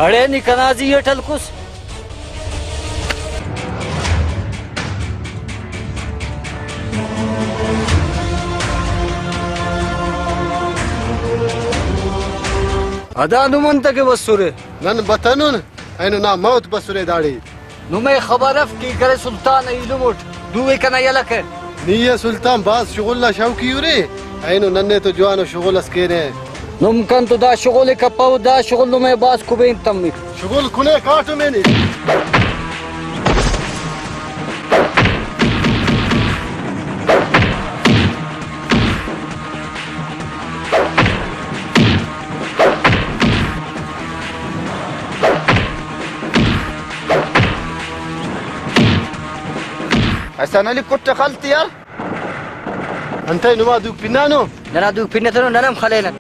अड़े निकनाजी ये ठलकुस अदा नुमंत के बसुरे नन बतनुन ऐनु ना मौत बसुरे दाड़ी नुमे खबरफ की करे सुल्तान इलुमुट दुवे कना यलक निये सुल्तान बास शुगुल्ला शौकी युरे ऐनु नन्ने तो जवानो शुगुल अस्केने नुम कन तो दा शुगुल कपाउ दा शुगुल नुमे बास कुबेन तम्मी शुगुल कुने काटो मेनी ऐसा नली कुट्ट खलती यार أنت نما دوك بنانو ننا دوك بينتنو ننم خلينا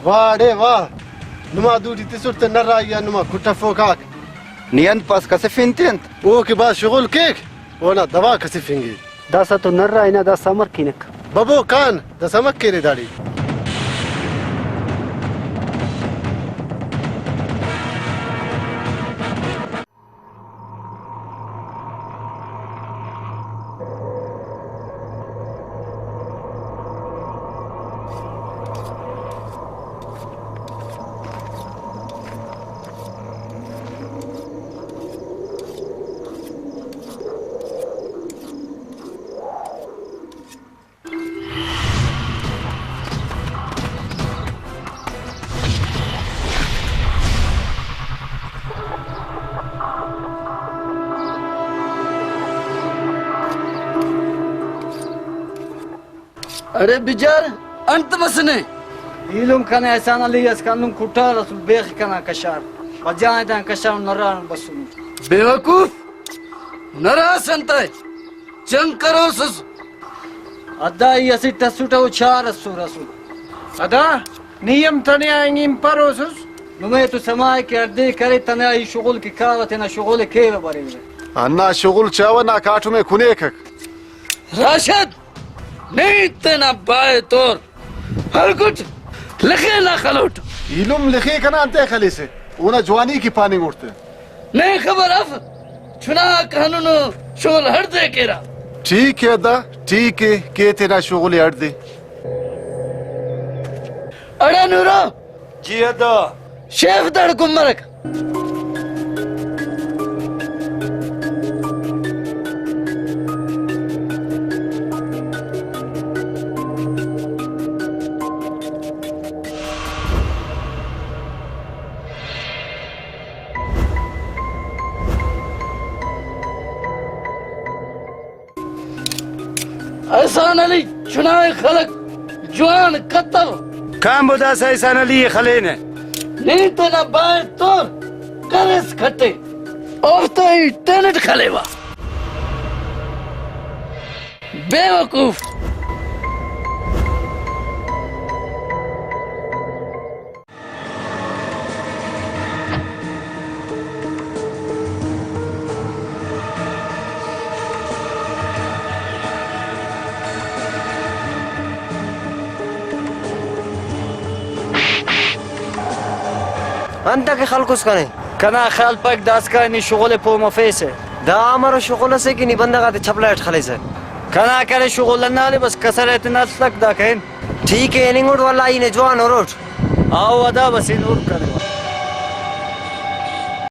واده واه نما دودي تسرت النرايا نما كنت فوقك نيان باس كسفينتين اوكي باس شغل كيك وانا دوا كسفينجي داسة النرايا نا دا سمر كينك بابو كان دا سمك كيري داري अरे बिजार अंत बसने इलुम कने ऐसा ना लियस कानुम कुटा रसूल बेख कना कशार वजाए दा कशार नरान बसुन बेवकूफ नरा संतय जंग करो सस अदा यसी तसुटा उचार रसूल अदा नियम तने आएंगे परोसस नुमे तो समाय के अर्दे करे तने आई शुगल की कावत ना शुगल के बरे أنا شغل شاونا كاتو مي كونيكك राशिद नहीं तेना बाय तोर हर कुछ लिखे ना खलोट يلوم لخيك أنا أنت خليسة ونا جواني كي باني مرته नहीं खबर अब चुना कानून शोल हर दे केरा ठीक है दा ठीक है के तेरा शुगल हट दे अरे नूरो जी अदा शेफ दड़ कुमरक एहसान अली चुनाए खलक जवान कत्ल كم بودا سيسان لي خلينا नहीं तो ना बाय तोर करस खट्टे और तो ही टेनेट खलेवा बेवकूफ أنت كخلقس كني كنا خال باك داس كاني شغل بو مفيسه دا أمر شغل سكي نبندة قاعدة چپلاٹ خليسة كنا करे शुगल नाले बस कसरत ना लग दा कहें ठीक है निंगुड़ वाला ही ने जवान और आओ अदा बस नूर करे